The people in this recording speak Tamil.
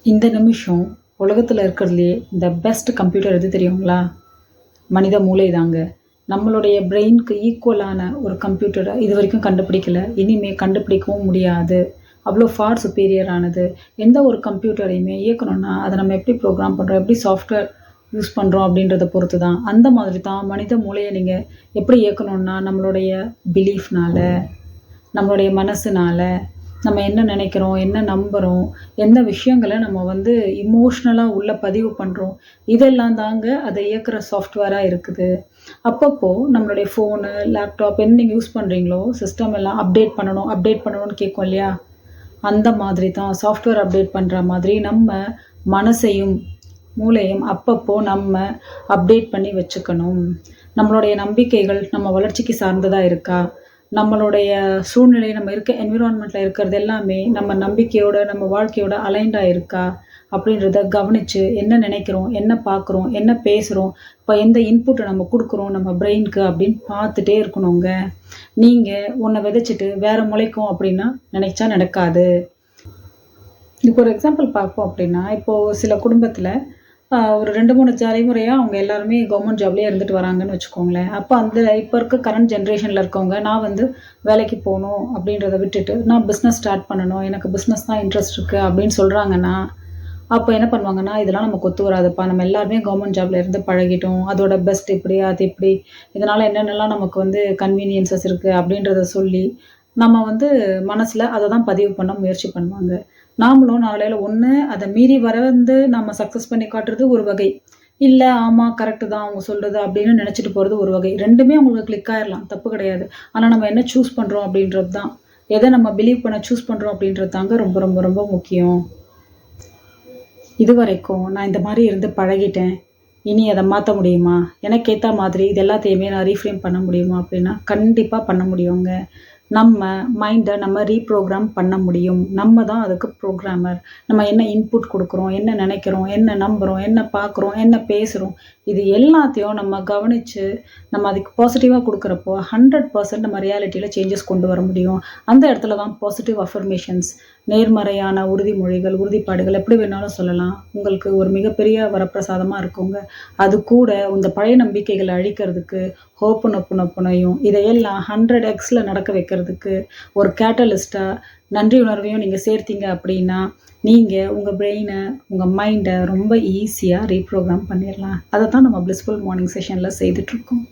இந்த நிமிஷம் உலகத்தில் இருக்கிறதுலையே இந்த பெஸ்ட் கம்ப்யூட்டர் எது தெரியுங்களா? மனித மூளை தாங்க. நம்மளுடைய பிரெயினுக்கு ஈக்குவலான ஒரு கம்ப்யூட்டரை இது வரைக்கும் கண்டுபிடிக்கல, இனிமேல் கண்டுபிடிக்கவும் முடியாது. அவ்வளோ ஃபார் சுப்பீரியர் ஆனது. எந்த ஒரு கம்ப்யூட்டரையுமே இயக்கணும்னா அதை நம்ம எப்படி ப்ரோக்ராம் பண்ணுறோம், எப்படி சாஃப்ட்வேர் யூஸ் பண்ணுறோம் அப்படின்றத பொறுத்து தான். அந்த மாதிரி தான் மனித மூளையை நீங்கள் எப்படி இயக்கணும்னா நம்மளுடைய பிலீஃப்னால, நம்மளுடைய மனசுனால, நம்ம என்ன நினைக்கிறோம், என்ன நம்புகிறோம், எந்த விஷயங்களை நம்ம இமோஷ்னலாக உள்ள பதிவு பண்ணுறோம், இதெல்லாம் தாங்க அதை இயக்குற சாஃப்ட்வேராக இருக்குது. அப்பப்போ நம்மளுடைய ஃபோனு, லேப்டாப் என்ன நீங்கள் யூஸ் பண்ணுறீங்களோ சிஸ்டம் எல்லாம் அப்டேட் பண்ணணும் அப்டேட் பண்ணணும்னு கேட்கும் இல்லையா? அந்த மாதிரி தான் சாஃப்ட்வேர் அப்டேட் பண்ணுற மாதிரி நம்ம மனசையும் மூளையும் அப்பப்போ நம்ம அப்டேட் பண்ணி வச்சுக்கணும். நம்மளுடைய நம்பிக்கைகள் நம்ம வளர்ச்சிக்கு சார்ந்ததாக இருக்கா? நம்மளுடைய சூழ்நிலை, நம்ம இருக்க என்விரான்மெண்ட்டில் இருக்கிறது எல்லாமே நம்ம நம்பிக்கையோட, நம்ம வாழ்க்கையோட அலைன்டாக இருக்கா? அப்படின்றத கவனித்து என்ன நினைக்கிறோம், என்ன பார்க்குறோம், என்ன பேசுகிறோம், இப்போ எந்த இன்புட்டை நம்ம கொடுக்குறோம் நம்ம பிரெயினுக்கு அப்படின்னு பார்த்துட்டே இருக்கணுங்க. நீங்கள் ஒன்றை விதைச்சிட்டு வேறு முளைக்கும் அப்படின்னா நினைச்சா நடக்காது. இதுக்கு ஒரு எக்ஸாம்பிள் பார்ப்போம் அப்படின்னா, இப்போது சில குடும்பத்தில் ஒரு 2, 3 தலைமுறையாக அவங்க எல்லாருமே கவர்மெண்ட் ஜாப்லேயே இருந்துட்டு வராங்கன்னு வச்சுக்கோங்களேன். அப்போ இப்போ இருக்க கரண்ட் ஜென்ரேஷனில் இருக்கவங்க, நான் வேலைக்கு போகணும் அப்படின்றத விட்டுட்டு, நான் பிஸ்னஸ் ஸ்டார்ட் பண்ணணும், எனக்கு பிஸ்னஸ் தான் இன்ட்ரெஸ்ட் இருக்குது அப்படின்னு சொல்கிறாங்கன்னா, அப்போ என்ன பண்ணுவாங்கன்னா, இதெல்லாம் நமக்கு ஒத்து வராதுப்பா, நம்ம எல்லாருமே கவர்மெண்ட் ஜாப்ல இருந்து பழகிட்டோம், அதோட பெஸ்ட் இப்படி, அது இப்படி, இதனால் என்னென்னலாம் நமக்கு கன்வீனியன்சஸ் இருக்குது அப்படின்றத சொல்லி, நம்ம மனசில் அதை தான் பதிவு பண்ண முயற்சி பண்ணுவாங்க. நாமளும் நாளையில ஒன்று அதை மீறி நம்ம சக்ஸஸ் பண்ணி காட்டுறது ஒரு வகை. இல்லை, ஆமாம் கரெக்டு தான் அவங்க சொல்கிறது அப்படின்னு நினச்சிட்டு போகிறது ஒரு வகை. 2மே உங்களுக்கு கிளிக் ஆயிடலாம், தப்பு கிடையாது. ஆனால் நம்ம என்ன சூஸ் பண்ணுறோம் அப்படின்றது தான், எதை நம்ம பிலீவ் பண்ண சூஸ் பண்ணுறோம் அப்படின்றது தாங்க ரொம்ப ரொம்ப ரொம்ப முக்கியம். இது வரைக்கும் நான் இந்த மாதிரி இருந்து பழகிட்டேன், இனி அதை மாற்ற முடியுமா? எனக்கு ஏற்ற மாதிரி இது எல்லாத்தையுமே நான் ரீஃப்ரேம் பண்ண முடியுமா அப்படின்னா கண்டிப்பாக பண்ண முடியுங்க. நம்ம மைண்டை நம்ம ரீப்ரோக்ராம் பண்ண முடியும். நம்ம தான் அதுக்கு ப்ரோக்ராமர். நம்ம என்ன இன்புட் கொடுக்குறோம், என்ன நினைக்கிறோம், என்ன நம்புகிறோம், என்ன பார்க்குறோம், என்ன பேசுகிறோம், இது எல்லாத்தையும் நம்ம கவனித்து நம்ம அதுக்கு பாசிட்டிவாக கொடுக்குறப்போ 100% நம்ம ரியாலிட்டியில் சேஞ்சஸ் கொண்டு வர முடியும். அந்த இடத்துல தான் பாசிட்டிவ் அஃபர்மேஷன்ஸ், நேர்மறையான உறுதிமொழிகள், உறுதிப்பாடுகள் எப்படி வேணாலும் சொல்லலாம், உங்களுக்கு ஒரு மிகப்பெரிய வரப்பிரசாதமாக இருக்குங்க. அது கூட இந்த பழைய நம்பிக்கைகளை அழிக்கிறதுக்கு ஹோப்பனொப்புனொப்புனையும் இதையெல்லாம் 100x நடக்க வைக்கிறதுக்கு ஒரு கேட்டலிஸ்ட்டாக நன்றி உணர்வையும் நீங்கள் சேர்த்தீங்க அப்படின்னா, நீங்கள் உங்கள் பிரெயினை, உங்கள் மைண்டை ரொம்ப ஈஸியாக ரீப்ரோக்ராம் பண்ணிடலாம். அதை தான் நம்ம பிளிஸ்ஃபுல் மார்னிங் செஷனில் செய்துட்ருக்கோம்.